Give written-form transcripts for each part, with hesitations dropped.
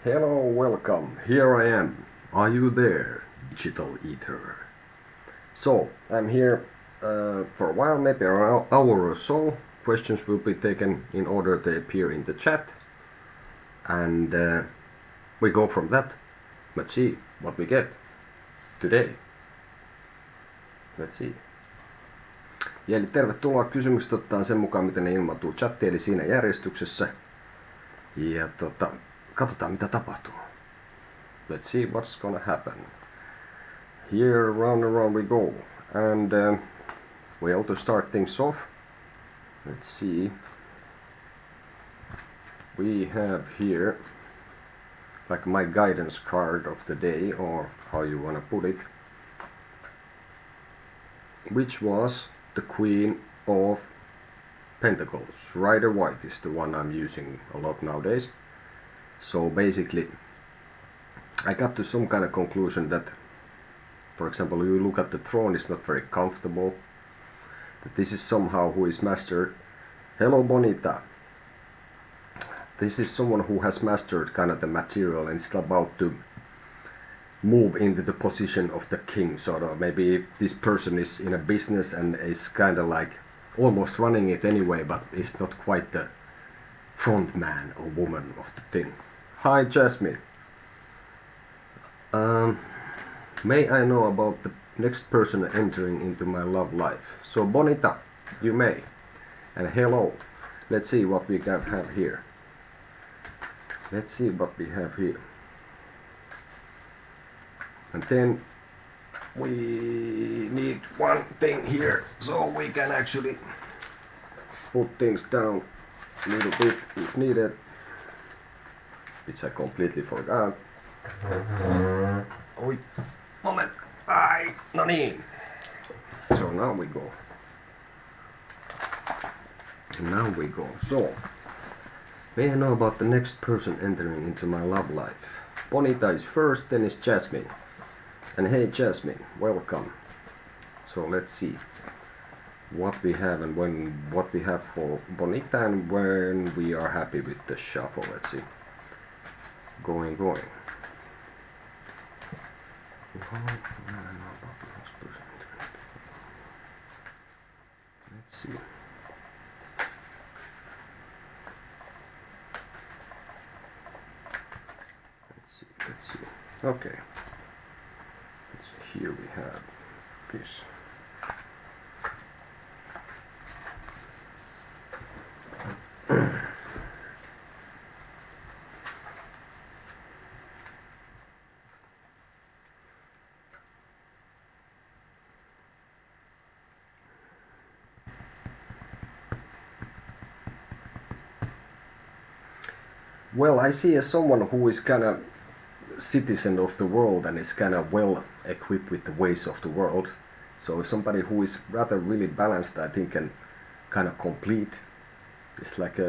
Hello, welcome, here I am. Are you there, digital eater? So, I'm here for a while, maybe an hour or so. Questions will be taken in order they appear in the chat. And we go from that. Let's see what we get today. Let's see. Ja eli tervetuloa, kysymykset otetaan sen mukaan, miten ne ilmaantuu chattiin, eli siinä järjestyksessä. Ja katsotaan mitä tapahtuu. Let's see what's gonna happen. Here round and round we go. And well, to start things off, let's see. We have here like my guidance card of the day, or how you wanna put it, which was the Queen of Pentacles. Rider White is the one I'm using a lot nowadays. So basically, I got to some kind of conclusion that, for example, you look at the throne, it's not very comfortable. That this is somehow who is mastered. Hello, Bonita. This is someone who has mastered kind of the material and is about to move into the position of the king, sort of. Maybe this person is in a business and is kind of like almost running it anyway, but is not quite the front man or woman of the thing. Hi, Jasmine. May I know about the next person entering into my love life? So Bonita, you may. And hello. Let's see what we have here. Let's see what we have here. And then we need one thing here, so we can actually put things down a little bit if needed, which I completely forgot. Oi, moment. Ai, no niin. So now we go. Now we go. So, may I know about the next person entering into my love life? Bonita is first, then is Jasmine. And hey Jasmine, welcome. So let's see what we have and what we have for Bonita and when we are happy with the shuffle. Let's see. Going. Let's see. Let's see. Okay. Here we have this. Well, I see as someone who is kind of citizen of the world and is kind of well equipped with the ways of the world. So somebody who is rather really balanced, I think, and kind of complete. It's like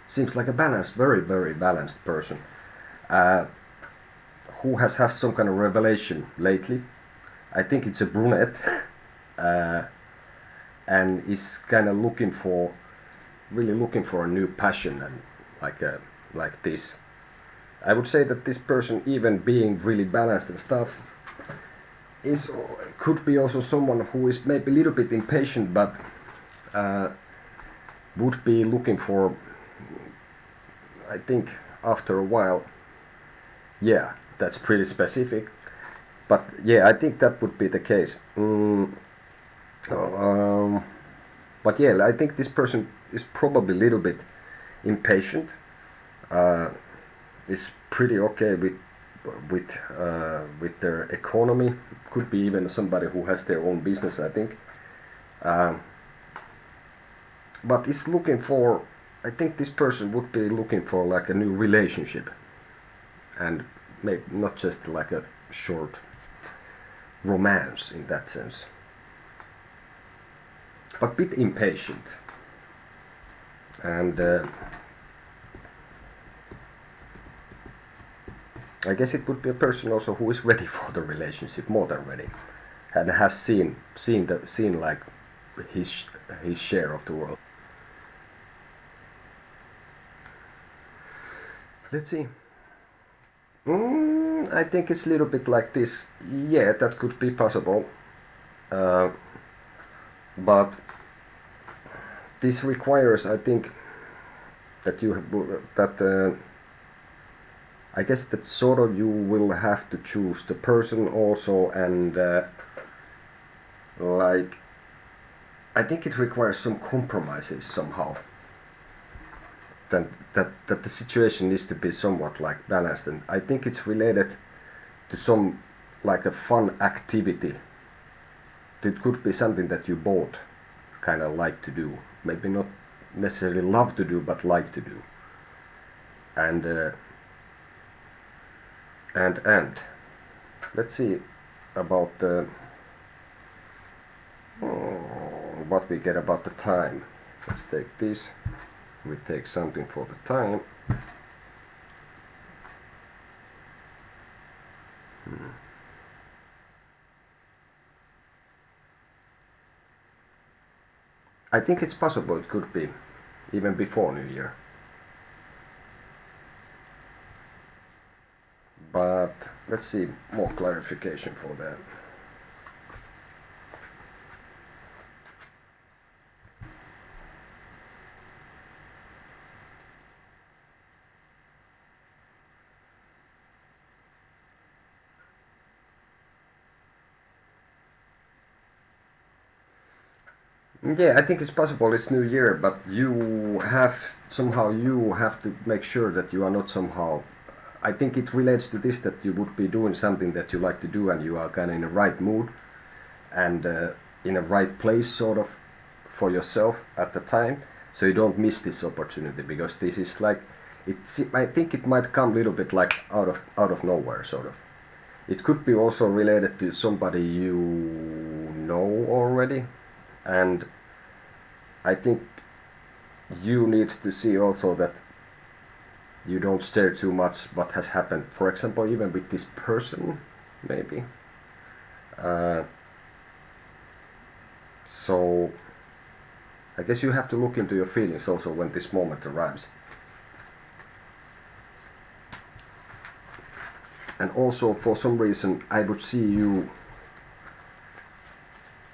seems like a balanced, very, very balanced person who has had some kind of revelation lately. I think it's a brunette and is kind of really looking for a new passion and like this. I would say that this person, even being really balanced and stuff, could be also someone who is maybe a little bit impatient, but would be looking for, I think, after a while. Yeah, that's pretty specific, but yeah, I think that would be the case. But yeah, I think this person is probably a little bit impatient. Is pretty okay with their economy. Could be even somebody who has their own business, I think. But is looking for, I think this person would be looking for like a new relationship, and maybe not just like a short romance in that sense, but a bit impatient. And I guess it would be a person also who is ready for the relationship, more than ready, and has seen like his share of the world. Let's see. I think it's a little bit like this. Yeah, that could be possible. But this requires, I think, that you have I guess that sort of you will have to choose the person also, and like I think it requires some compromises somehow. That the situation needs to be somewhat like balanced, and I think it's related to some like a fun activity. It could be something that you both kind of like to do, maybe not necessarily love to do, but like to do. And let's see about the what we get about the time. Let's take this. We take something for the time. I think it's possible it could be even before New Year. But let's see more clarification for that. Yeah, I think it's possible it's New Year, but you have to make sure that you are not somehow. I think it relates to this, that you would be doing something that you like to do and you are kind of in the right mood and in a right place sort of for yourself at the time, so you don't miss this opportunity, because this is like I think it might come a little bit like out of nowhere sort of. It could be also related to somebody you know already, and I think you need to see also that you don't stare too much what has happened. For example, even with this person, maybe. So I guess you have to look into your feelings also when this moment arrives. And also, for some reason, I would see you,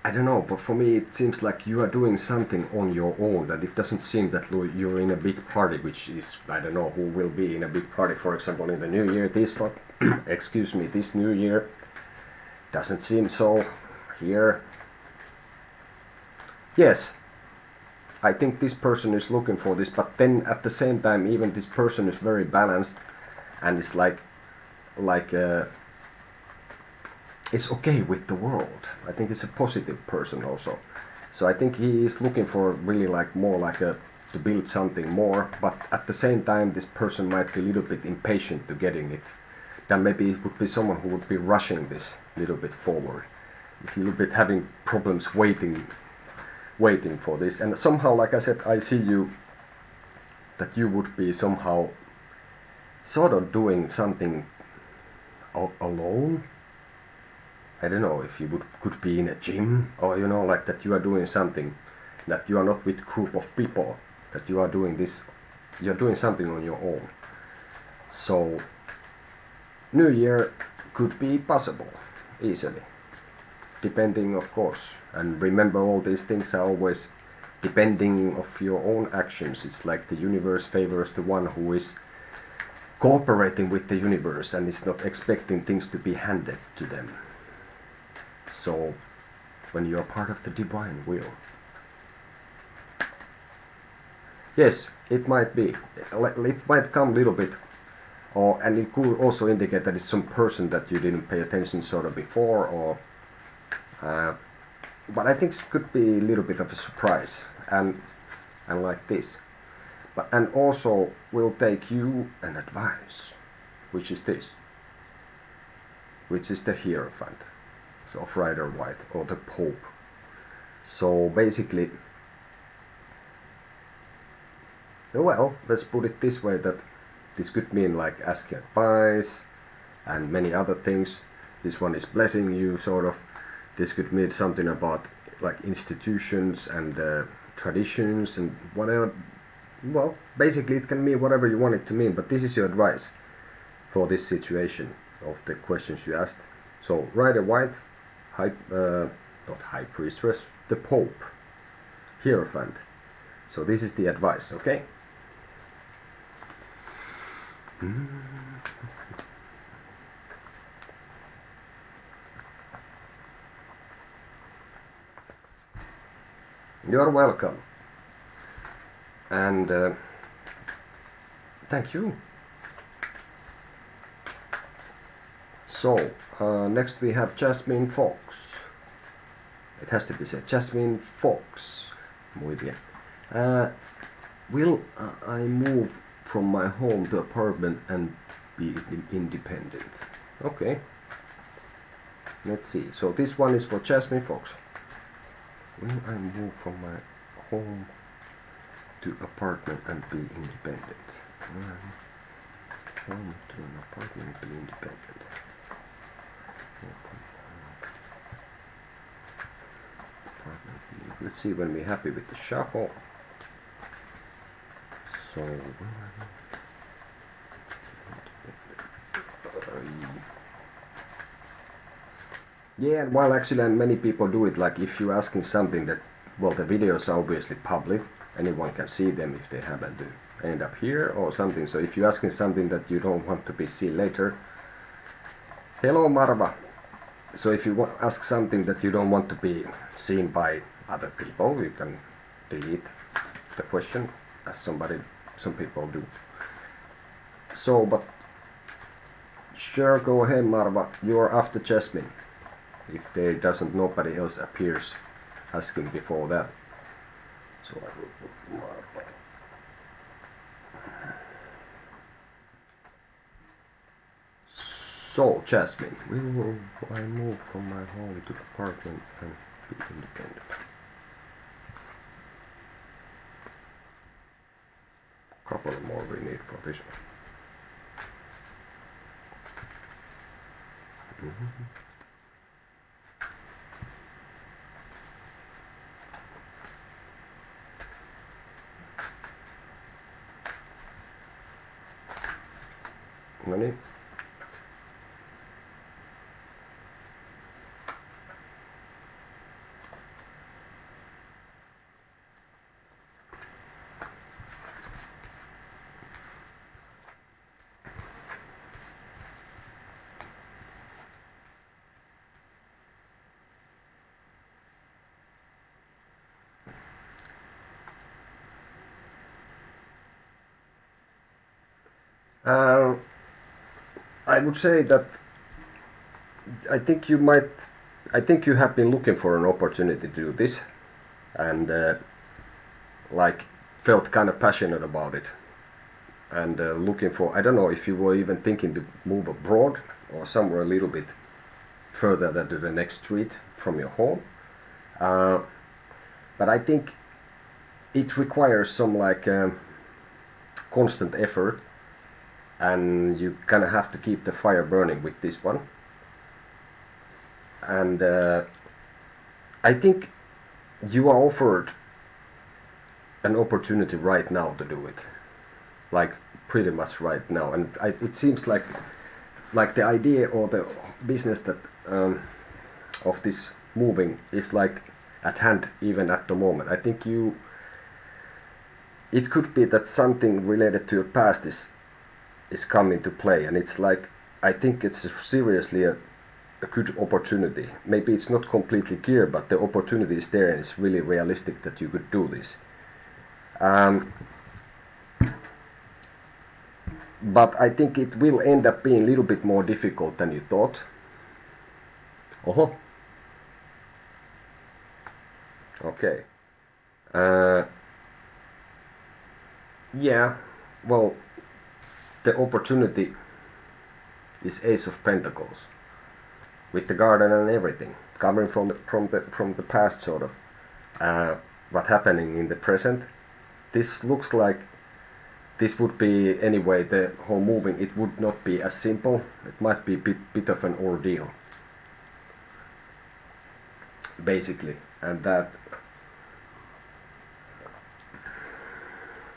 I don't know, but for me it seems like you are doing something on your own, that it doesn't seem that you're in a big party, which is, I don't know who will be in a big party, for example, in the New Year. This New Year doesn't seem so here. Yes, I think this person is looking for this, but then at the same time, even this person is very balanced and is like is okay with the world. I think he's a positive person also. So I think he is looking for really like more like to build something more, but at the same time this person might be a little bit impatient to getting it. Then maybe it would be someone who would be rushing this a little bit forward. He's a little bit having problems waiting for this. And somehow, like I said, I see you that you would be somehow sort of doing something alone. I don't know if you could be in a gym, or you know, like that you are doing something, that you are not with a group of people, that you are doing this, you're doing something on your own. So New Year could be possible easily, depending of course. And remember, all these things are always depending of your own actions. It's like the universe favors the one who is cooperating with the universe and is not expecting things to be handed to them. So when you are part of the divine will, yes, it might be. It might come a little bit, and it could also indicate that it's some person that you didn't pay attention sort of before, or but I think it could be a little bit of a surprise, and like this. But and also will take you an advice, which is this, which is the Hierophant of Rider White, or the Pope. So basically, well, let's put it this way, that this could mean like asking advice and many other things. This one is blessing you sort of. This could mean something about like institutions and traditions and whatever. Well, basically it can mean whatever you want it to mean, but this is your advice for this situation of the questions you asked. So Rider White, not high priestess, the Pope, Hierophant. So this is the advice, okay? You're welcome. And thank you. So, next we have Jasmine Fox. It has to be said, Jasmine Fox. Muy bien. Will I move from my home to apartment and be independent? Okay. Let's see. So this one is for Jasmine Fox. Will I move from my home to apartment and be independent? Home to an apartment and be independent. Let's see when we're happy with the shuffle. So yeah, well actually many people do it, like if you're asking something that, well, the videos are obviously public, anyone can see them if they happen to end up here or something. So if you're asking something that you don't want to be seen later, hello Marva. So if you ask something that you don't want to be seen by other people, you can delete the question, as some people do. So, but sure, go ahead Marva, you're after Jasmine, if there doesn't nobody else appears asking before that. So I will put Marva. So Jasmine, will I move from my home to apartment and be independent? Couple more we need for this one. No niin. I would say that I think you have been looking for an opportunity to do this, and like felt kind of passionate about it, and looking for, I don't know if you were even thinking to move abroad or somewhere a little bit further than to the next street from your home, but I think it requires some like constant effort, and you kind of have to keep the fire burning with this one. And I think you are offered an opportunity right now to do it, like pretty much right now. And it seems like the idea or the business that of this moving is like at hand even at the moment. I think it could be that something related to your past is coming to play, and it's like, I think it's seriously a good opportunity. Maybe it's not completely clear, but the opportunity is there, and it's really realistic that you could do this. But I think it will end up being a little bit more difficult than you thought. Okay. Yeah, well, the opportunity is Ace of Pentacles, with the garden and everything, coming from the past, sort of what happening in the present. This looks like this would be, anyway, the whole moving, it would not be as simple. It might be a bit of an ordeal, basically, and that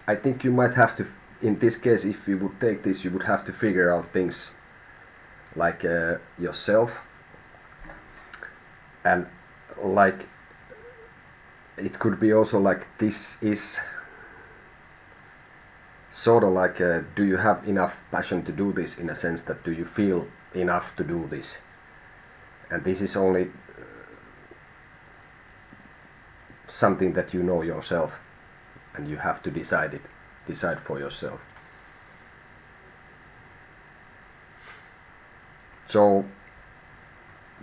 I think you might have to in this case, if you would take this, you would have to figure out things like yourself, and like it could be also like this is sort of like do you have enough passion to do this, in a sense that do you feel enough to do this, and this is only something that you know yourself, and you have to decide for yourself. So,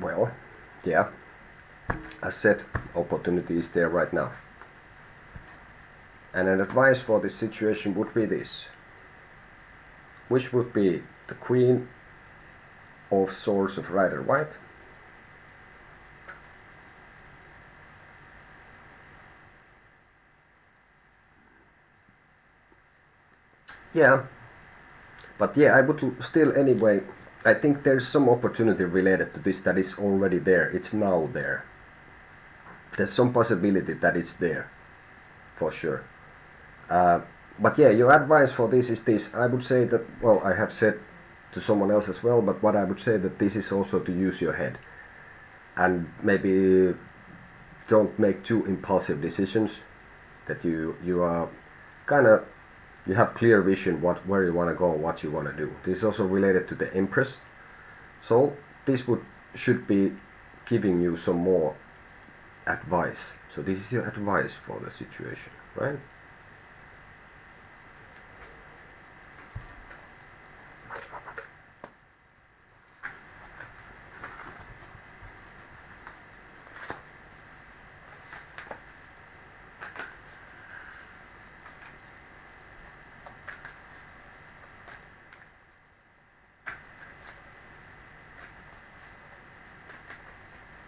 well, yeah, as said, opportunity is there right now. And an advice for this situation would be this, which would be the Queen of Swords of Rider White, yeah, but yeah, I would still anyway, I think there's some opportunity related to this that is already there, it's now there. There's some possibility that it's there, for sure. But yeah, your advice for this is this. I would say that, well, I have said to someone else as well, but what I would say that this is also to use your head. And maybe don't make too impulsive decisions, that you are kind of, you have clear vision where you want to go, what you want to do. This is also related to the Empress. So this should be giving you some more advice. So this is your advice for the situation, right?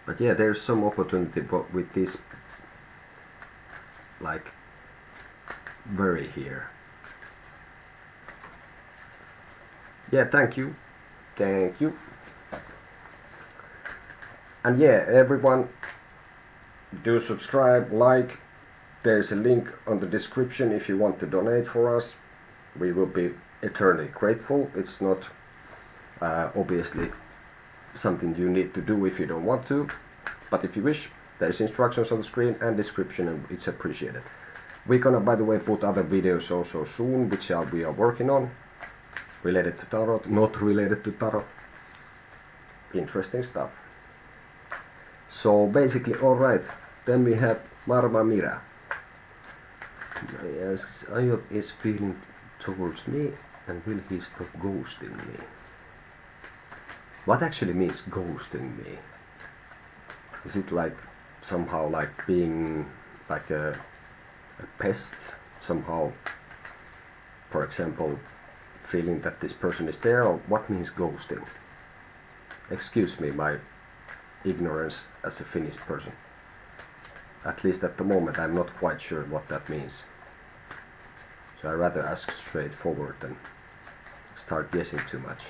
But yeah, there's some opportunity with this, like, very here. Yeah, thank you. Thank you. And yeah, everyone, do subscribe, like. There's a link on the description if you want to donate for us. We will be eternally grateful. It's not obviously something you need to do if you don't want to, but if you wish, there's instructions on the screen and description, and it's appreciated. We're gonna, by the way, put other videos also soon, which we are working on, related to tarot, not related to tarot. Interesting stuff. So basically, alright, then we have Marva Mira. Asks, Ayop is feeling towards me, and will he stop ghosting me? What actually means ghosting me? Is it like somehow like being like a pest? Somehow, for example, feeling that this person is there, or what means ghosting? Excuse me, my ignorance as a Finnish person. At least at the moment I'm not quite sure what that means. So I'd rather ask straightforward than start guessing too much.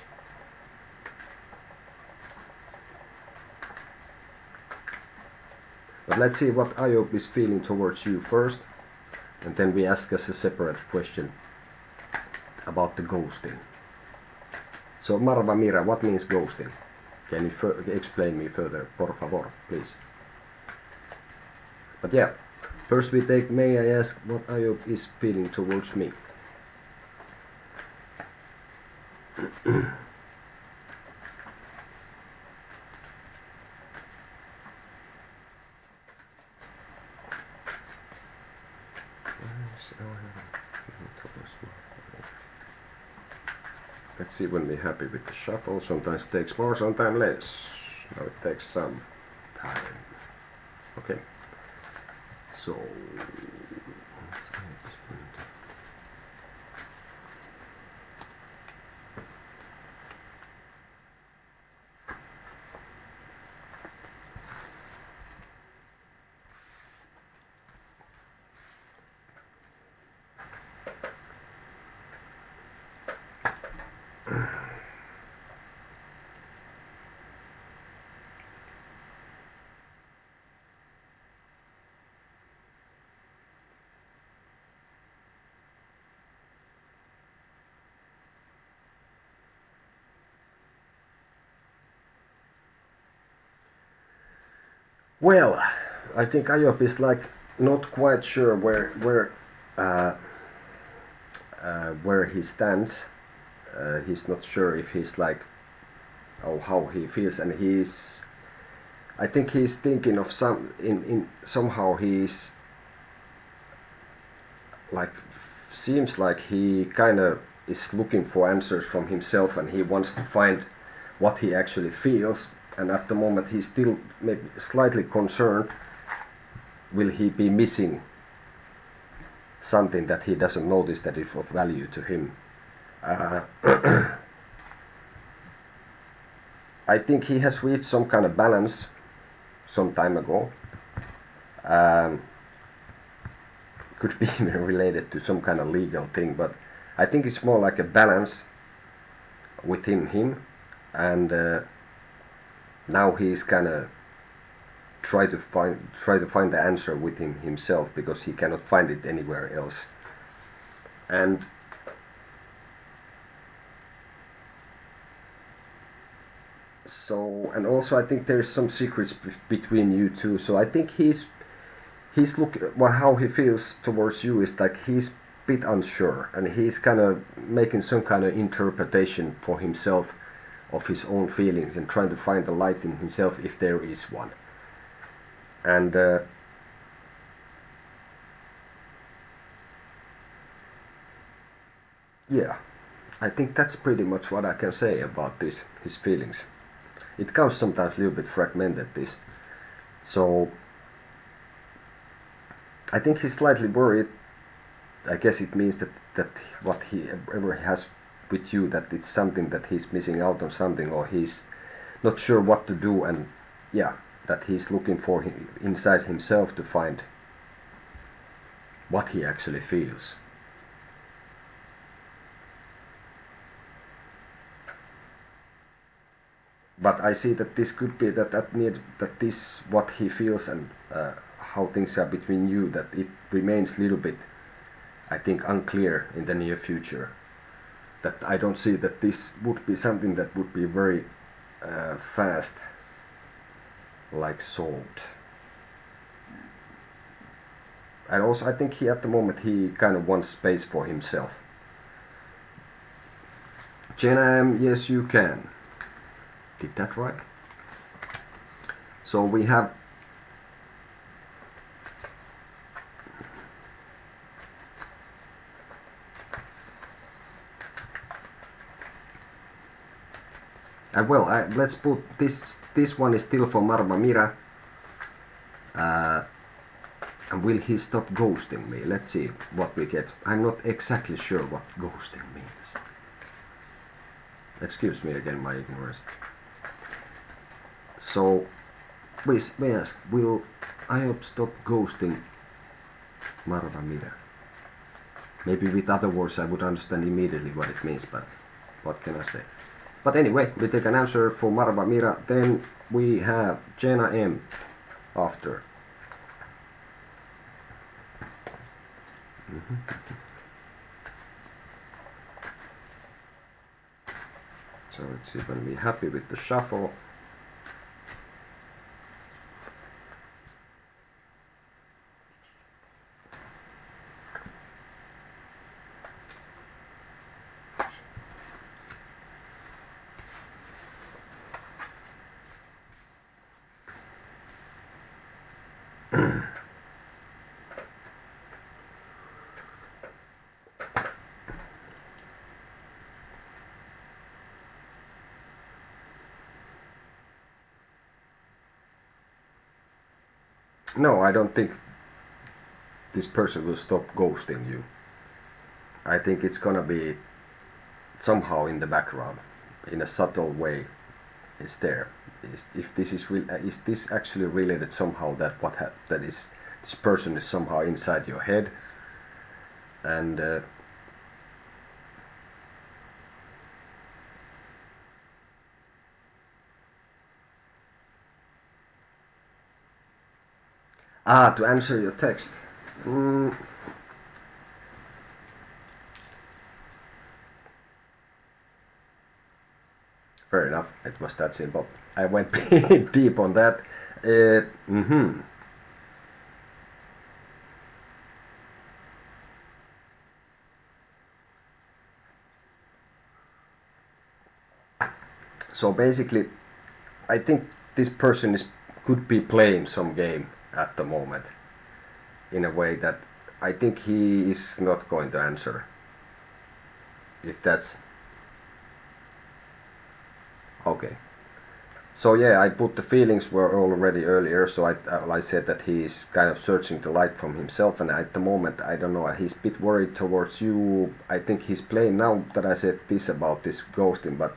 But let's see what Ayop is feeling towards you first, and then we ask us a separate question about the ghosting. So Marva Mira, what means ghosting? Can you explain me further, por favor, please? But yeah, first we take, may I ask what Ayop is feeling towards me? Let's see when we're happy with the shuffle. Sometimes it takes more, sometimes less. Now it takes some time. Okay. So Well, I think Ayop is like not quite sure where he stands. He's not sure if he's like, oh, how he feels, and I think he's thinking of somehow he's like, seems like he kind of is looking for answers from himself, and he wants to find what he actually feels, and at the moment he's still maybe slightly concerned, will he be missing something that he doesn't notice that is of value to him. I think he has reached some kind of balance some time ago. Could be even related to some kind of legal thing, but I think it's more like a balance within him, and now he's kind of try to find the answer within himself, because he cannot find it anywhere else. And so, and also I think there's some secrets between you two, so I think he's looking, well, how he feels towards you is like he's a bit unsure, and he's kind of making some kind of interpretation for himself of his own feelings, and trying to find the light in himself if there is one. And yeah, I think that's pretty much what I can say about his feelings. It comes sometimes a little bit fragmented, this. So I think he's slightly worried. I guess it means that what he ever has with you, that it's something that he's missing out on something, or he's not sure what to do, and yeah, that he's looking for inside himself to find what he actually feels. But I see that this could be that this what he feels, and how things are between you, that it remains a little bit, I think, unclear in the near future. That I don't see that this would be something that would be very fast like solved. And also I think he, at the moment, he kind of wants space for himself. Jenna, yes you can. Did that right? So we have and well, let's put this one is still for Marva Mira. And will he stop ghosting me? Let's see what we get. I'm not exactly sure what ghosting means. Excuse me again, my ignorance. So, yes, will Ayop stop ghosting Marva Mira? Maybe with other words I would understand immediately what it means, but what can I say? But anyway, we take an answer for Marva Mira, then we have Jenna M after. So let's see when we're happy with the shuffle. No, I don't think this person will stop ghosting you. I think it's gonna be somehow in the background, in a subtle way. It's there. If this is this actually related somehow, that that is, this person is somehow inside your head, and to answer your text. Fair enough, it was that simple. I went deep on that. Mm-hmm. So basically, I think this person could be playing some game at the moment in a way that I think he is not going to answer. If that's okay. So yeah, I put the feelings were already earlier, so I said that he is kind of searching the light from himself, and at the moment I don't know, he's a bit worried towards you. I think he's playing now that I said this about this ghosting, but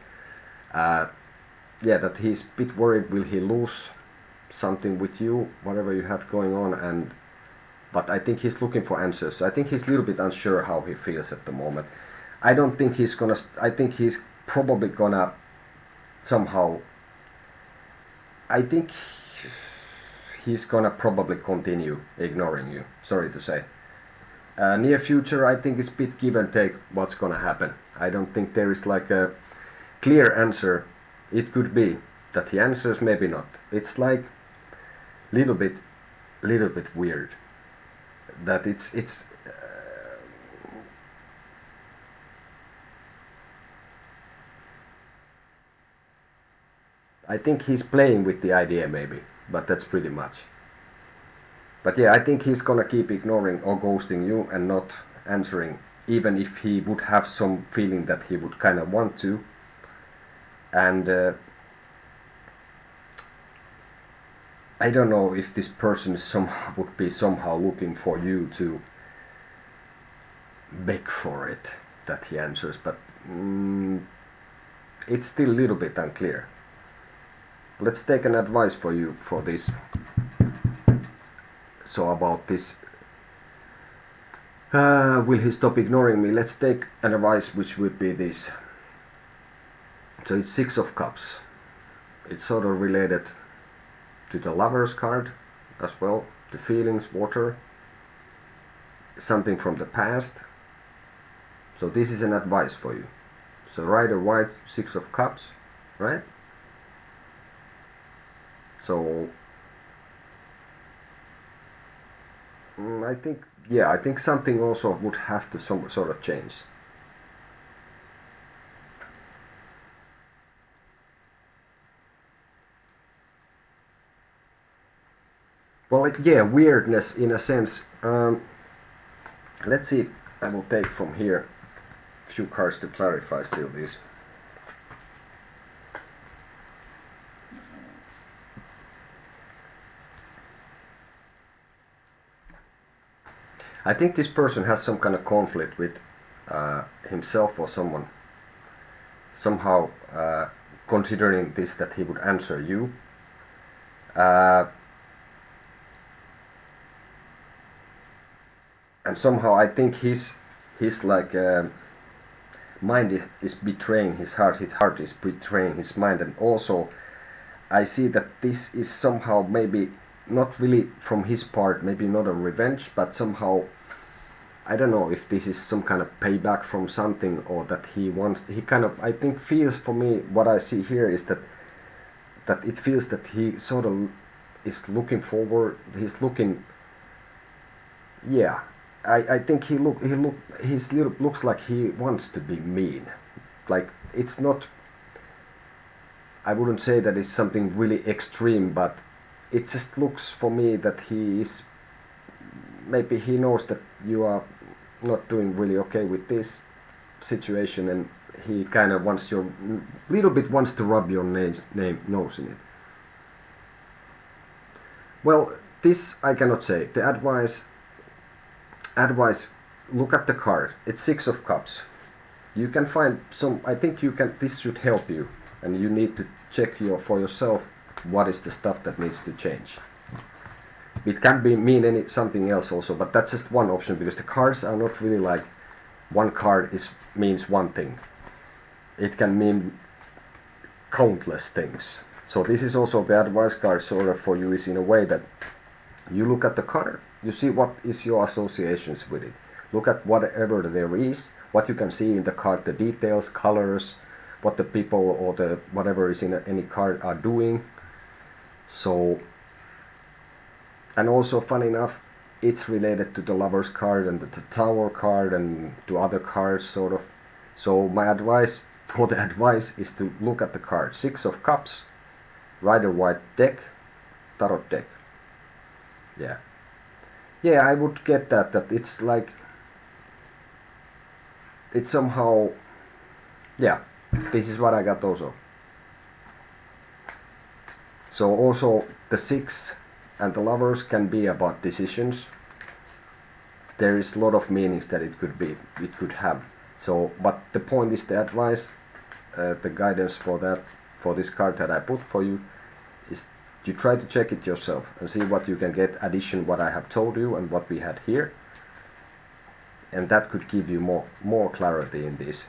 yeah, that he's a bit worried, will he lose something with you, whatever you had going on, and but I think he's looking for answers. So I think he's a little bit unsure how he feels at the moment. I don't think he's gonna, I think he's probably gonna somehow, I think he's gonna probably continue ignoring you, sorry to say. Near future, I think it's a bit give and take what's gonna happen. I don't think there is like a clear answer. It could be that he answers, maybe not. It's like little bit weird. That it's I think he's playing with the idea maybe, but that's pretty much. But yeah, I think he's gonna keep ignoring or ghosting you and not answering, even if he would have some feeling that he would kind of want to. And I don't know if this person would be somehow looking for you to beg for it that he answers, but it's still a little bit unclear. Let's take an advice for you for this. So about this, will he stop ignoring me? Let's take an advice which would be this. So it's 6 of Cups. It's sort of related to the Lover's card as well. The feelings, water, something from the past. So this is an advice for you. So Rider White, 6 of Cups, right? So I think something also would have to some sort of change. Well, yeah, weirdness in a sense. Let's see. I will take from here a few cards to clarify still this. I think this person has some kind of conflict with himself or someone, somehow considering this that he would answer you. And somehow I think his like mind is betraying his heart is betraying his mind, and also I see that this is somehow maybe not really from his part, maybe not a revenge, but somehow I don't know if this is some kind of payback from something, or that he kind of, I think, feels, for me what I see here is that it feels that he sort of is looking forward, he's looking, yeah, I think he looks like he wants to be mean. Like, it's not, I wouldn't say that it's something really extreme, but it just looks for me that he is, maybe he knows that you are not doing really okay with this situation, and he kind of wants little bit wants to rub your nose in it. Well, this I cannot say. The advice, look at the card. It's 6 of Cups. You can find some, I think you can, this should help you, and you need to check for yourself what is the stuff that needs to change. It can mean something else also, but that's just one option, because the cards are not really like one card means one thing. It can mean countless things. So this is also the advice card sort of for you, is in a way that you look at the card, you see what is your associations with it. Look at whatever there is, what you can see in the card, the details, colors, what the people or the whatever is in any card are doing. So And also, funny enough, it's related to the Lover's card and the Tower card and to other cards, sort of. So my advice for the advice is to look at the card. Six of Cups, Rider-Waite deck, Tarot deck. Yeah. Yeah, I would get that it's like, it's somehow, yeah, this is what I got also. So also the Six and the Lovers can be about decisions. There is a lot of meanings that it could have. So, but the point is, the advice, the guidance for this card that I put for you is you try to check it yourself and see what you can get addition what I have told you and what we had here, and that could give you more clarity in this.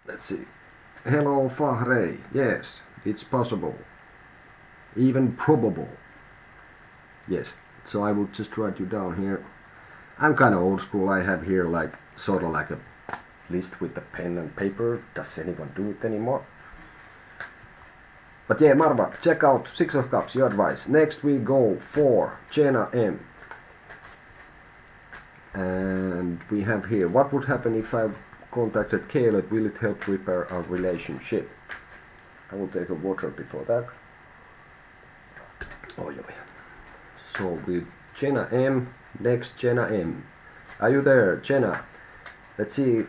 Let's see. Hello Fahre, yes, it's possible, even probable. Yes, so I will just write you down here. I'm kind of old school. I have here like sort of like a list with the pen and paper. Does anyone do it anymore? But yeah, Marva, check out Six of Cups, your advice. Next we go for Jenna M. And we have here, what would happen if I contacted Caleb? Will it help repair our relationship? I will take a water before that. Oh yeah. So with Jenna M, next Jenna M. Are you there, Jenna? Let's see.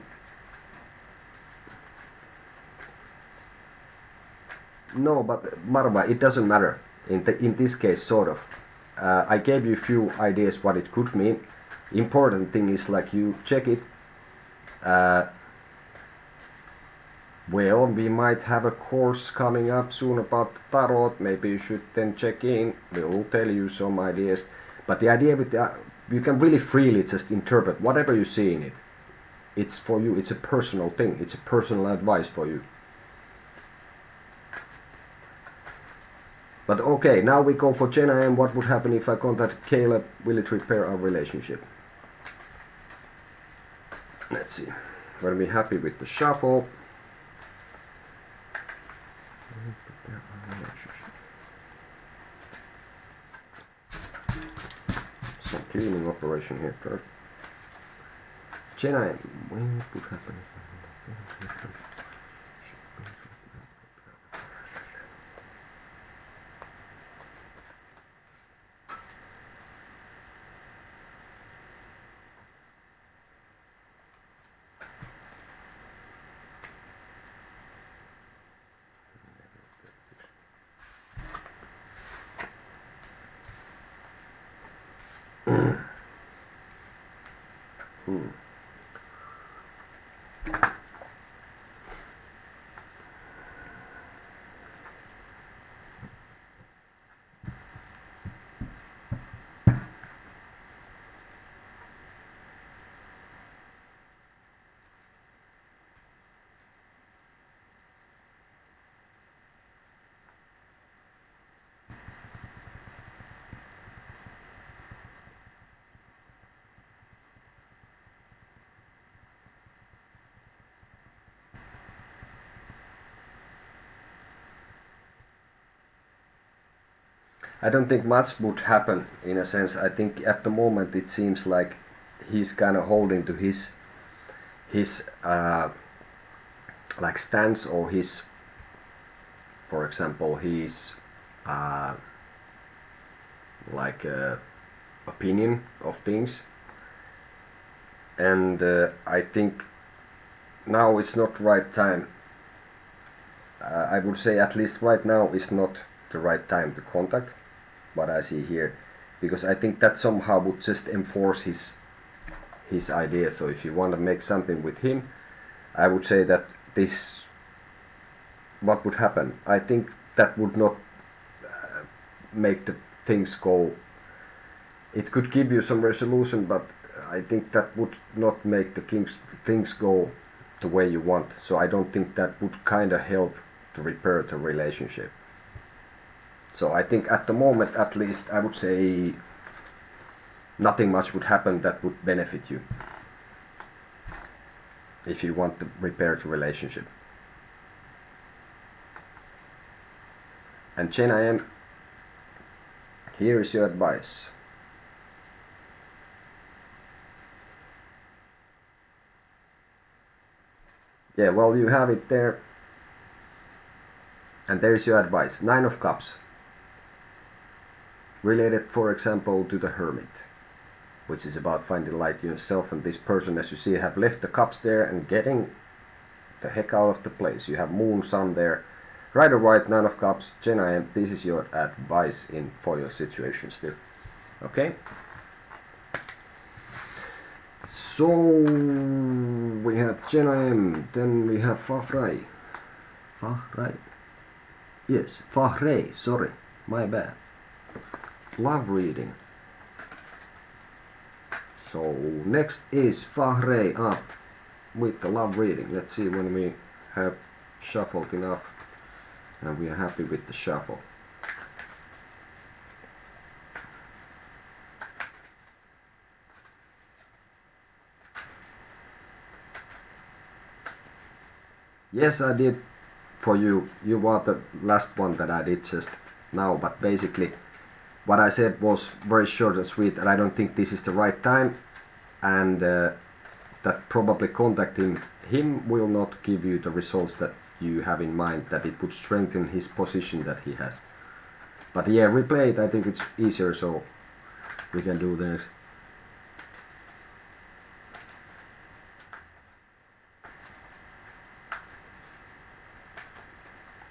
No, but Marva, it doesn't matter. In this case, sort of. I gave you a few ideas what it could mean. Important thing is like you check it. Well, we might have a course coming up soon about the tarot. Maybe you should then check in. We will tell you some ideas. But the idea with you can really freely just interpret whatever you see in it. It's for you. It's a personal thing. It's a personal advice for you. But okay, now we go for Jenna M. What would happen if I contact Caleb? Will it repair our relationship? Let's see. We'll be happy with the shuffle. Some cleaning operation here first. Jenna M. What would happen if I I don't think much would happen in a sense. I think at the moment it seems like he's kind of holding to his like stance, or his, for example, his like opinion of things. And I think now it's not right time. I would say at least right now is not the right time to contact. What I see here, because I think that somehow would just enforce his idea. So if you want to make something with him, I would say that this, what would happen? I think that would not make the things go. It could give you some resolution, but I think that would not make the things go the way you want. So I don't think that would kind of help to repair the relationship. So I think at the moment, at least, I would say nothing much would happen that would benefit you if you want to repair the relationship. And Jen, I am. Here is your advice. Yeah, well, you have it there. And there is your advice. 9 of Cups. Related, for example, to the Hermit, which is about finding light yourself. And this person, as you see, have left the cups there and getting the heck out of the place. You have Moon, Sun there. Right or right, 9 of Cups. Jen, I am. This is your advice for your situation still. Okay? So we have Jen, I am. Then we have Fahray. Fahray? Yes, Fahray. Sorry, my bad. Love reading. So next is Fahray up with the love reading. Let's see when we have shuffled enough and we are happy with the shuffle. Yes, I did for you. You were the last one that I did just now, but basically what I said was very short and sweet, and I don't think this is the right time, and that probably contacting him will not give you the results that you have in mind, that it would strengthen his position that he has. But yeah, replay it. I think it's easier, so we can do this.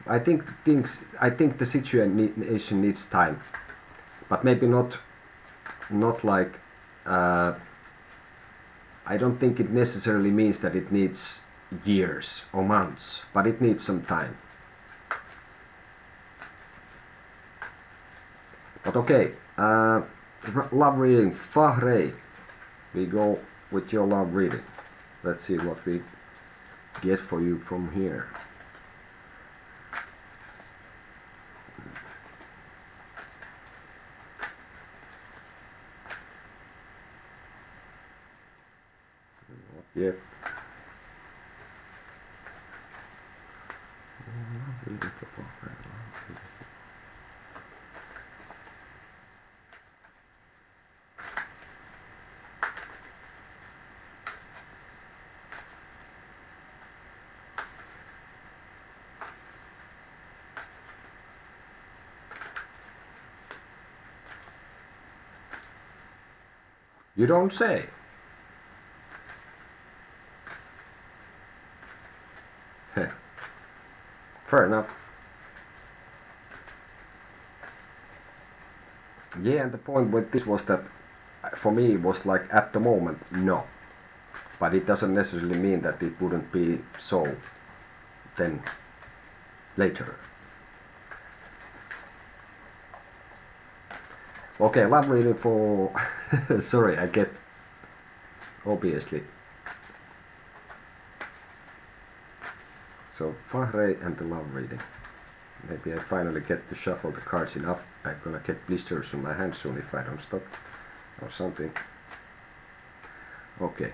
I think the situation needs time, but maybe not like. I don't think it necessarily means that it needs years or months, but it needs some time. But okay, love reading, Fahray. We go with your love reading. Let's see what we get for you from here. Yep. You don't say. Fair enough. Yeah, and the point with this was that for me it was like at the moment, no. But it doesn't necessarily mean that it wouldn't be so then later. Okay, love reading for... Sorry, I get... Obviously. So, Fahray and the love reading. Maybe I finally get to shuffle the cards enough. I'm gonna get blisters on my hands soon if I don't stop. Or something. Okay.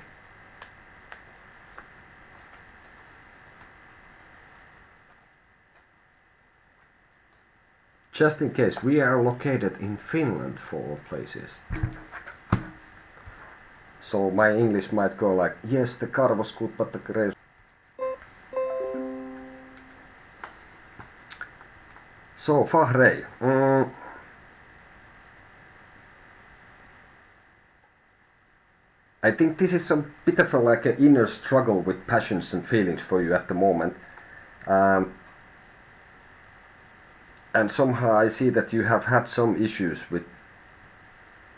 Just in case, we are located in Finland for all places. So my English might go like, yes, the car was good, but the grace. So, Fahray. I think this is some bit of like an inner struggle with passions and feelings for you at the moment. And somehow I see that you have had some issues with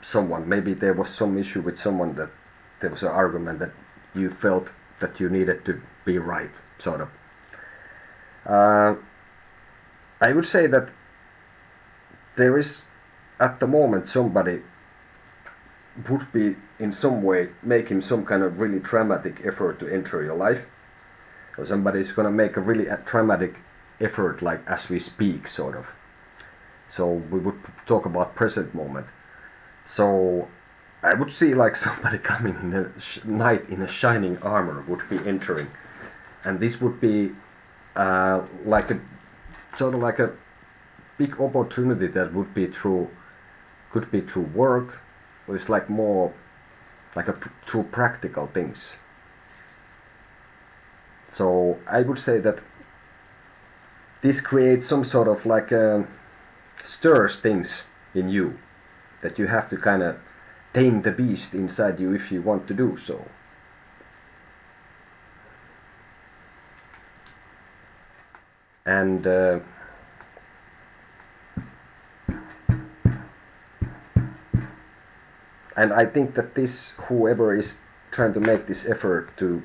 someone. Maybe there was some issue with someone, that there was an argument that you felt that you needed to be right, sort of. I would say that there is at the moment somebody would be in some way making some kind of really dramatic effort to enter your life, or somebody is gonna make a really dramatic effort, like as we speak, sort of. So we would talk about present moment. So I would see like somebody coming in a knight in a shining armor would be entering, and this would be like a sort of like a big opportunity that would be through, could be through work, or it's like more like through practical things. So I would say that this creates some sort of like stirs things in you that you have to kind of tame the beast inside you if you want to do so. And I think that this, whoever is trying to make this effort to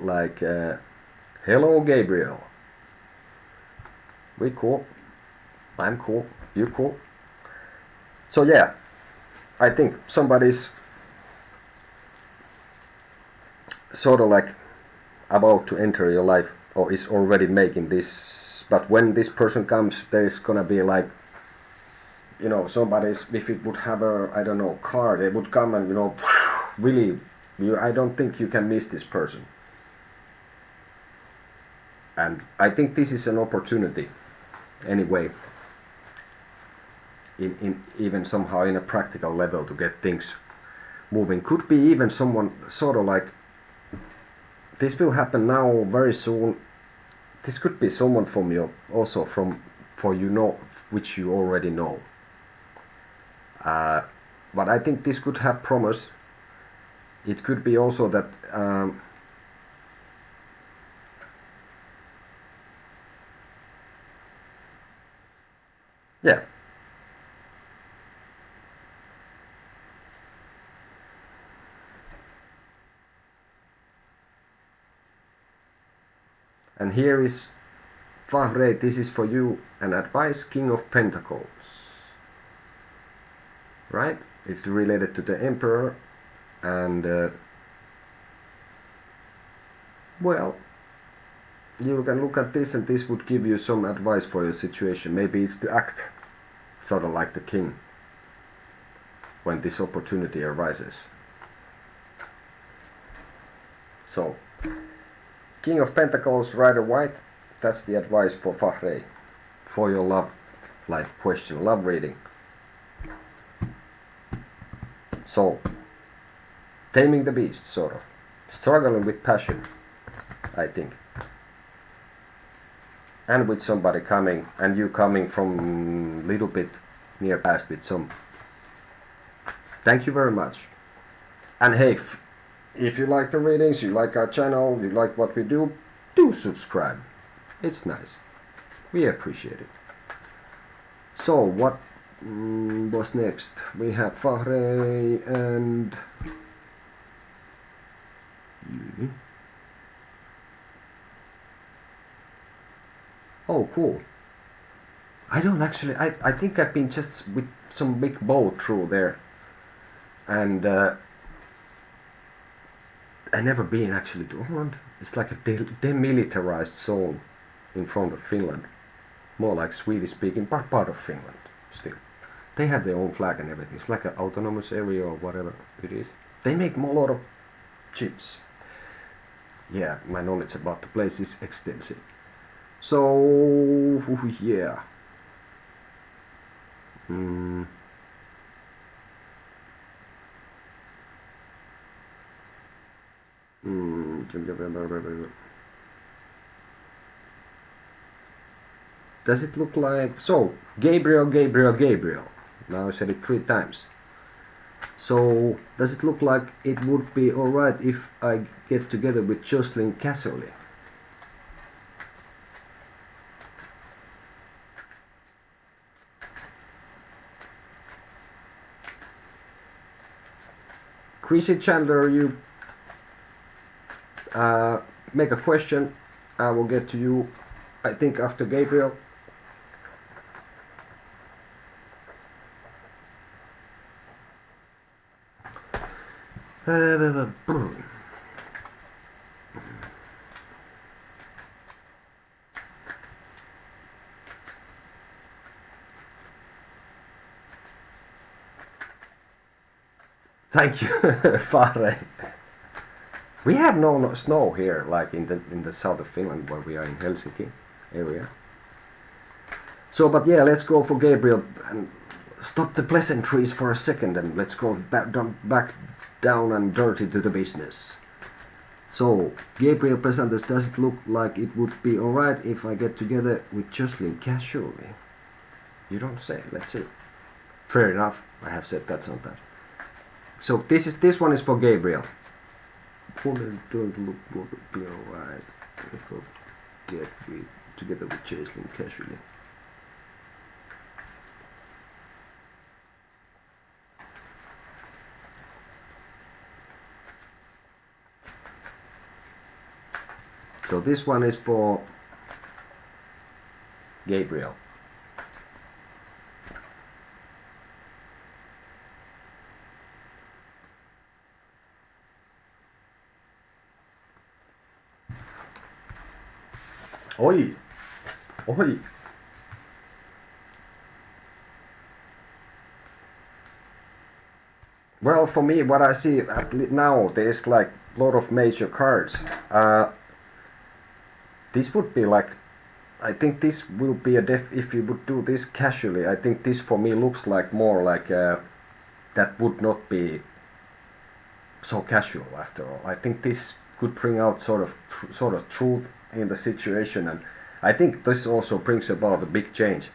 like hello Gabriel, we cool, I'm cool, you cool. So yeah, I think somebody's sort of like about to enter your life or is already making this, but when this person comes, there's gonna be like, you know, somebody's, if it would have a, I don't know, car, they would come and, you know, really, I don't think you can miss this person. And I think this is an opportunity anyway, in even somehow in a practical level to get things moving. Could be even someone sort of like, this will happen now very soon. This could be someone from you, also for you know, which you already know. But I think this could have promise. It could be also that yeah. And here is Fahre, this is for you, an advice, King of Pentacles. Right? It's related to the Emperor, and well, you can look at this and this would give you some advice for your situation. Maybe it's to act sort of like the king when this opportunity arises. So, King of Pentacles, Rider White, that's the advice for Fahre, for your love life question, love reading. So, taming the beast, sort of. Struggling with passion, I think. And with somebody coming, and you coming from little bit near past with some. Thank you very much. And hey, if you like the readings, you like our channel, you like what we do subscribe. It's nice. We appreciate it. So, what was next? We have Fahre and you. Oh, cool. I don't actually, I think I've been just with some big boat through there, and I never been actually to Holland. It's like a demilitarized zone in front of Finland, more like Swedish speaking, but part of Finland still. They have their own flag and everything. It's like an autonomous area or whatever it is. They make a lot of chips. Yeah, my knowledge about the place is extensive. So, yeah. Does it look like... So, Gabriel, Gabriel, Gabriel. Now I said it 3 times. So, does it look like it would be alright if I get together with Jocelyn casually? Chrissy Chandler, you make a question. I will get to you, I think, after Gabriel. Thank you, Fahre. We have no snow here, like in the south of Finland, where we are in Helsinki area. So, but yeah, let's go for Gabriel and stop the pleasantries for a second and let's go back down and dirty to the business. So, Gabriel presents, does it look like it would be alright if I get together with Jocelyn casually? You don't say, let's see. Fair enough, I have said that's on that. So this one is for Gabriel. Don't look would it be alright if I get together with Jocelyn casually. So this one is for Gabriel. Oi! Oi! Well, for me, what I see now, there's like a lot of major cards. This would be like, I think this will be if you would do this casually, I think this for me looks like more like that would not be so casual after all. I think this could bring out sort of truth in the situation, and I think this also brings about a big change.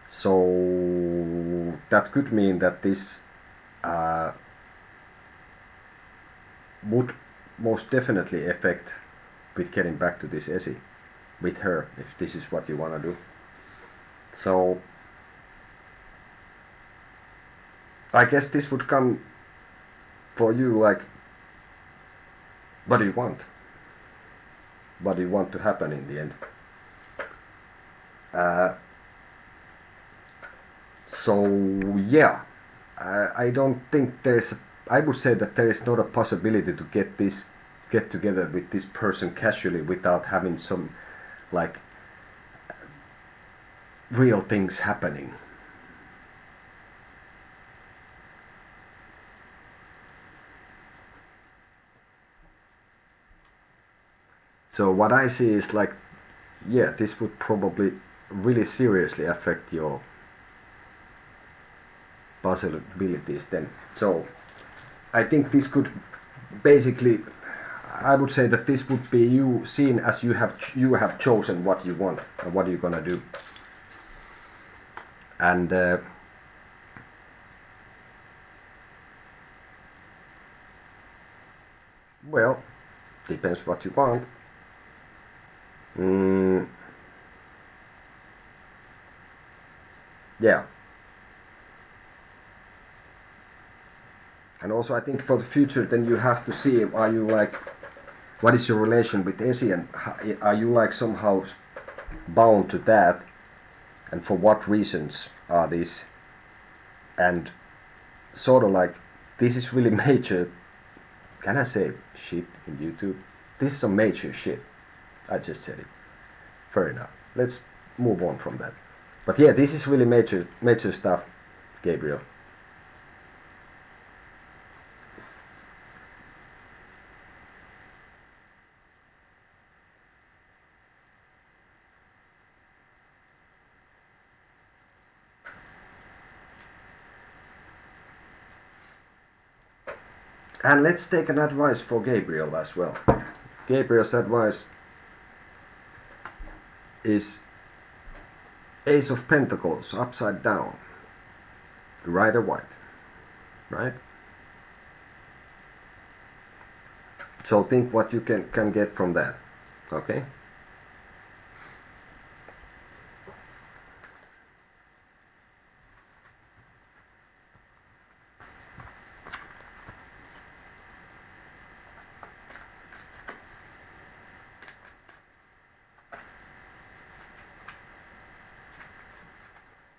So that could mean that this would most definitely affect with getting back to this Esi with her, if this is what you want to do. So I guess this would come for you like, what do you want? What do you want to happen in the end? So yeah, I don't think I would say that there is not a possibility to get together with this person casually without having some like real things happening. So what I see is like, yeah, this would probably really seriously affect your possibilities then. So I think this could basically, I would say that this would be you seen as you have chosen what you want and what you're gonna do. And well, depends what you want. Yeah. And also I think for the future then you have to see, are you like, what is your relation with Esi, and are you like somehow bound to that, and for what reasons are these, and sort of like, this is really major, can I say shit in YouTube? This is some major shit. I just said it. Fair enough. Let's move on from that. But yeah, this is really major stuff, Gabriel. And let's take an advice for Gabriel as well. Gabriel's advice is Ace of Pentacles upside down, right or white, right? So think what you can get from that, okay?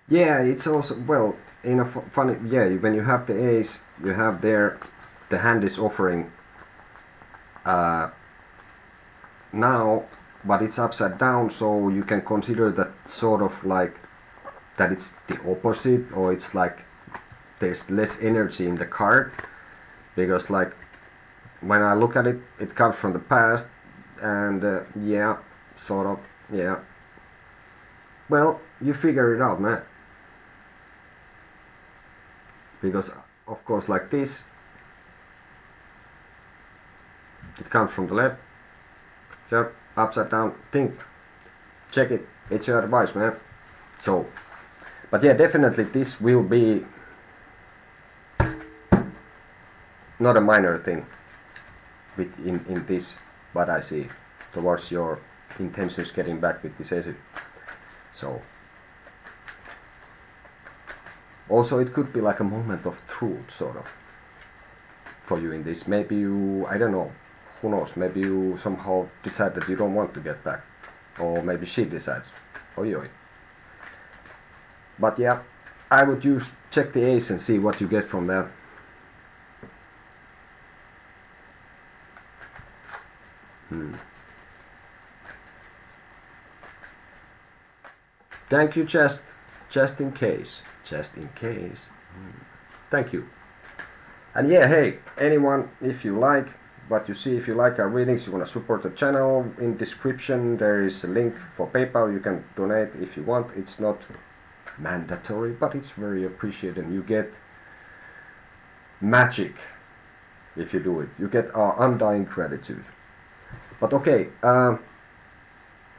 Yeah, it's also, well, in a funny, yeah, when you have the ace, you have there, the hand is offering now, but it's upside down, so you can consider that sort of like, that it's the opposite, or it's like there's less energy in the card, because like, when I look at it, it comes from the past, and yeah, sort of, yeah. Well, you figure it out, man. Because of course, like this, it comes from the left, so upside down, think, check it, it's your advice, man. So, but yeah, definitely this will be not a minor thing in this, what I see towards your intentions getting back with this essay. So, also it could be like a moment of truth, sort of, for you in this. Maybe you, I don't know, who knows, maybe you somehow decide that you don't want to get back. Or maybe she decides. Oi oi. But yeah, I would check the ace and see what you get from that. Thank you, just in case. Just in case. Thank you. And yeah, hey, anyone, if you like what you see, if you like our readings, you want to support the channel, in description there is a link for PayPal. You can donate if you want. It's not mandatory, but it's very appreciated, and you get magic if you do it. You get our undying gratitude. But okay,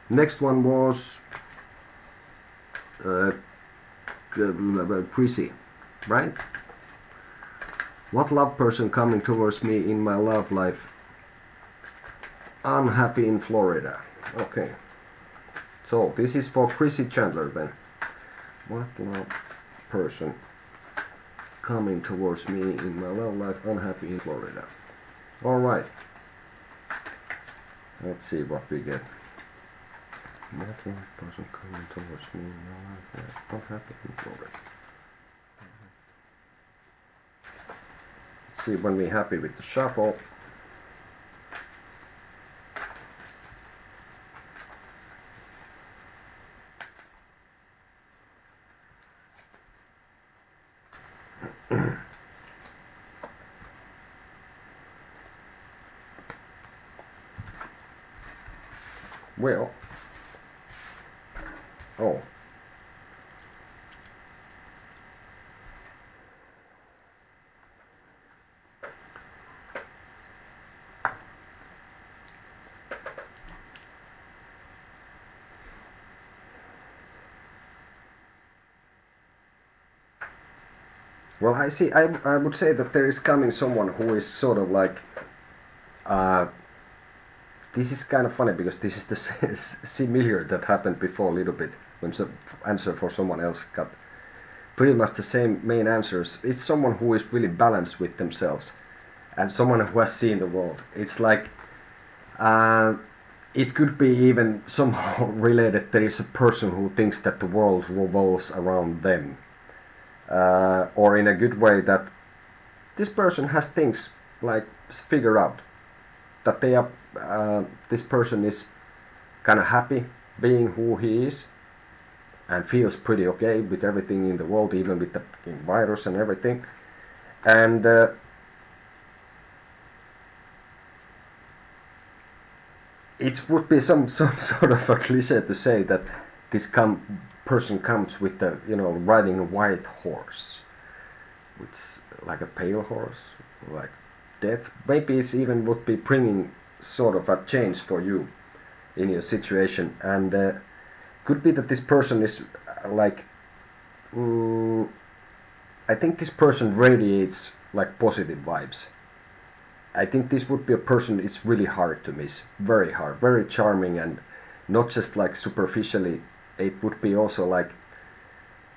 next one was Prissy, right? What love person coming towards me in my love life? Unhappy in Florida. Okay. So this is for Chrissy Chandler then. What love person coming towards me in my love life? Unhappy in Florida. Alright. Let's see what we get. What love person coming towards me in my life? Unhappy in Florida. See when we're happy with the shuffle. Well, oh. Well, I see. I would say that there is coming someone who is sort of like. This is kind of funny because this is the similar that happened before a little bit when the answer for someone else got pretty much the same main answers. It's someone who is really balanced with themselves and someone who has seen the world. It's like it could be even somehow related. There is a person who thinks that the world revolves around them. Or in a good way that this person has things like figured out, that they are this person is kind of happy being who he is and feels pretty okay with everything in the world, even with the virus and everything. And it would be some sort of a cliche to say that this person comes with the, riding a white horse, which is like a pale horse, like death. Maybe it's even would be bringing sort of a change for you in your situation, and could be that this person is like, I think this person radiates like positive vibes. I think this would be a person it's really hard to miss, very hard, very charming, and not just like superficially. It would be also like,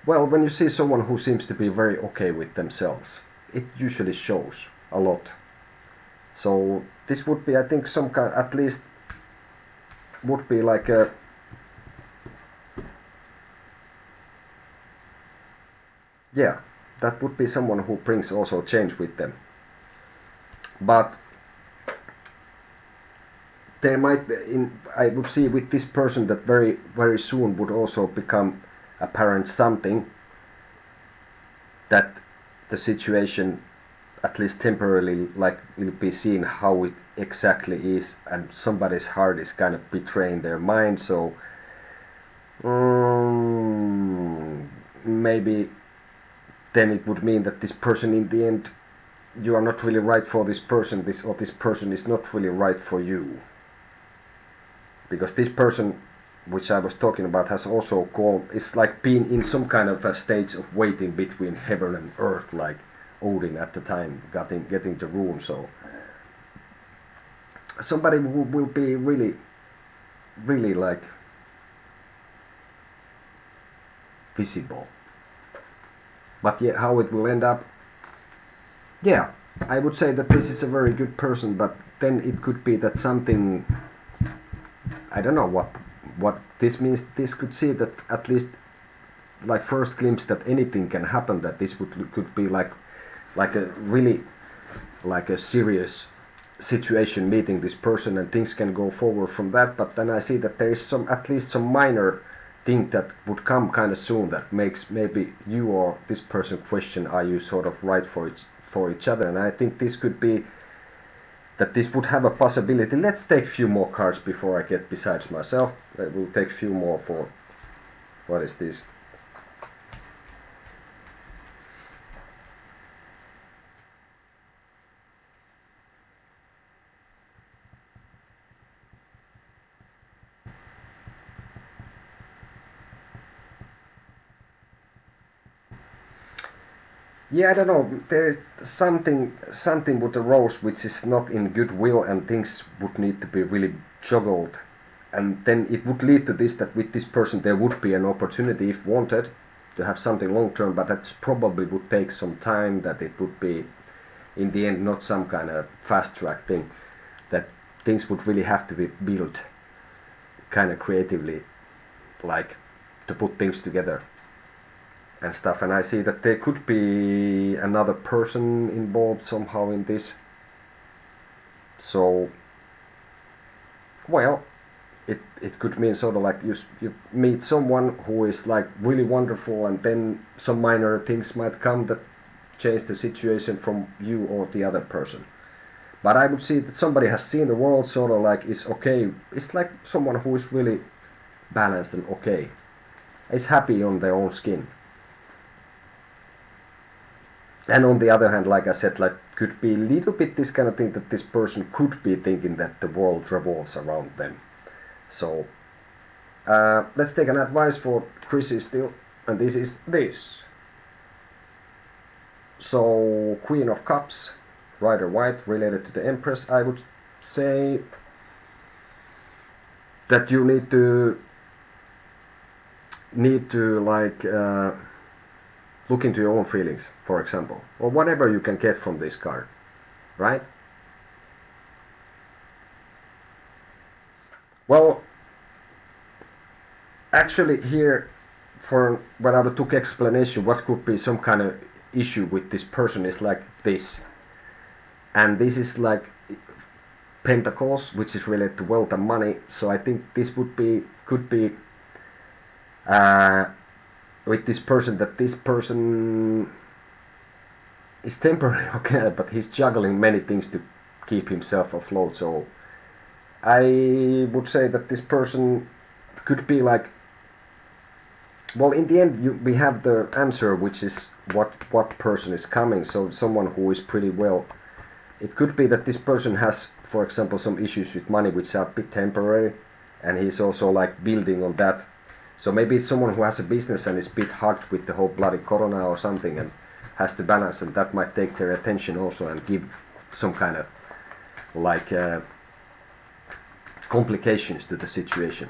well, when you see someone who seems to be very okay with themselves, it usually shows a lot. So this would be, I think, some kind, at least would be like a, yeah, that would be someone who brings also change with them. But there might be, I would see with this person that very, very soon would also become apparent something, that the situation, at least temporarily, like will be seen how it exactly is, and somebody's heart is kind of betraying their mind. So Maybe then it would mean that this person in the end, you are not really right for this person, this person is not really right for you. Because this person, which I was talking about, has also called, is like being in some kind of a stage of waiting between heaven and earth, like Odin at the time getting the rune. So somebody who will be really like visible. But yeah, how it will end up, yeah, I would say that this is a very good person, but then it could be that something, I don't know what this means. This could see that at least like first glimpse that anything can happen, that this could be like a really like a serious situation meeting this person, and things can go forward from that. But then I see that there is at least some minor thing that would come kind of soon that makes maybe you or this person question, are you sort of right for each other? And I think this could be that this would have a possibility. Let's take a few more cards before I get besides myself. We'll take a few more for, what is this? Yeah, I don't know. There is something with the rose which is not in goodwill, and things would need to be really juggled. And then it would lead to this, that with this person there would be an opportunity, if wanted, to have something long term, but that probably would take some time, that it would be in the end not some kind of fast track thing, that things would really have to be built kind of creatively, like to put things together and stuff. And I see that there could be another person involved somehow in this. So, well, it could mean sort of like you meet someone who is like really wonderful, and then some minor things might come that change the situation from you or the other person. But I would see that somebody has seen the world, sort of like is okay. It's like someone who is really balanced and okay. Is happy on their own skin. And on the other hand, like I said, like could be a little bit this kind of thing, that this person could be thinking that the world revolves around them. So let's take an advice for Chrissy still, and this is this. So Queen of Cups, Rider White, related to the Empress. I would say that you need to like look into your own feelings, for example, or whatever you can get from this card, right? Well, actually here, for when I took explanation, what could be some kind of issue with this person is like this. And this is like Pentacles, which is related to wealth and money. So I think this could be with this person, that this person is temporary, okay, but he's juggling many things to keep himself afloat. So I would say that this person could be like, well, in the end we have the answer, which is what person is coming. So someone who is pretty well. It could be that this person has, for example, some issues with money which are a bit temporary, and he's also like building on that. So maybe it's someone who has a business and is a bit hugged with the whole bloody corona or something, and has to balance, and that might take their attention also and give some kind of like complications to the situation.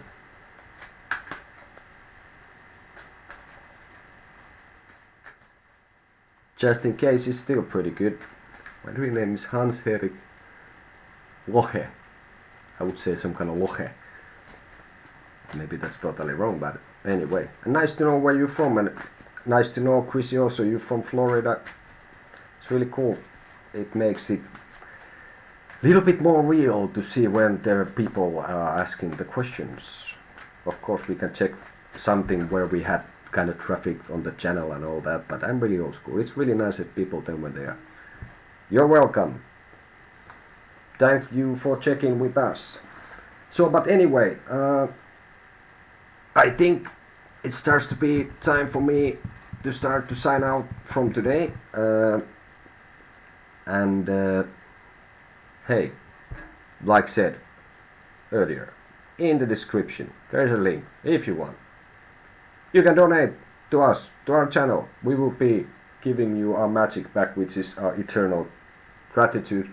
Just in case is still pretty good. My real name is Hans-Erik Lohe. I would say some kind of Lohe. Maybe that's totally wrong, but anyway. And nice to know where you're from, and nice to know, Chrissy, also you're from Florida. It's really cool. It makes it a little bit more real to see when there are people asking the questions. Of course, we can check something where we had kind of traffic on the channel and all that, but I'm really old school. It's really nice if people tell when they are. You're welcome. Thank you for checking with us. So, but anyway, I think it starts to be time for me to start to sign out from today. Hey, like said earlier, in the description there's a link if you want. You can donate to us, to our channel. We will be giving you our magic back, which is our eternal gratitude.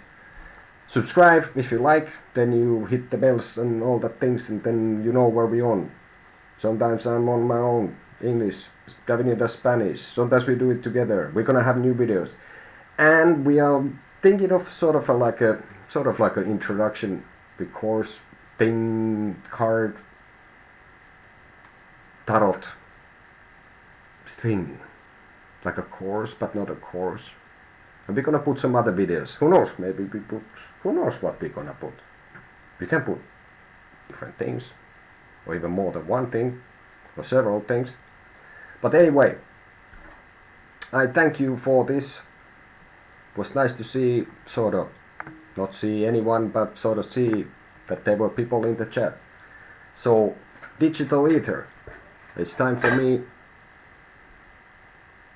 Subscribe if you like, then you hit the bells and all the things, and then you know where we're on. Sometimes I'm on my own English, Gavin does Spanish. Sometimes we do it together. We're gonna have new videos, and we are thinking of sort of like an introduction course thing, card tarot thing, like a course but not a course. And we're gonna put some other videos. Who knows? Maybe we put. Who knows what we're gonna put? We can put different things, or even more than one thing, or several things. But anyway, I thank you for this. It was nice to see, sort of, not see anyone, but sort of see that there were people in the chat. So, digital ether, it's time for me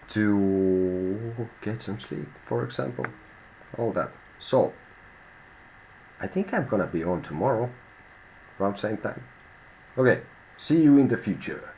to get some sleep, for example, all that. So, I think I'm gonna be on tomorrow, around same time. Okay, see you in the future.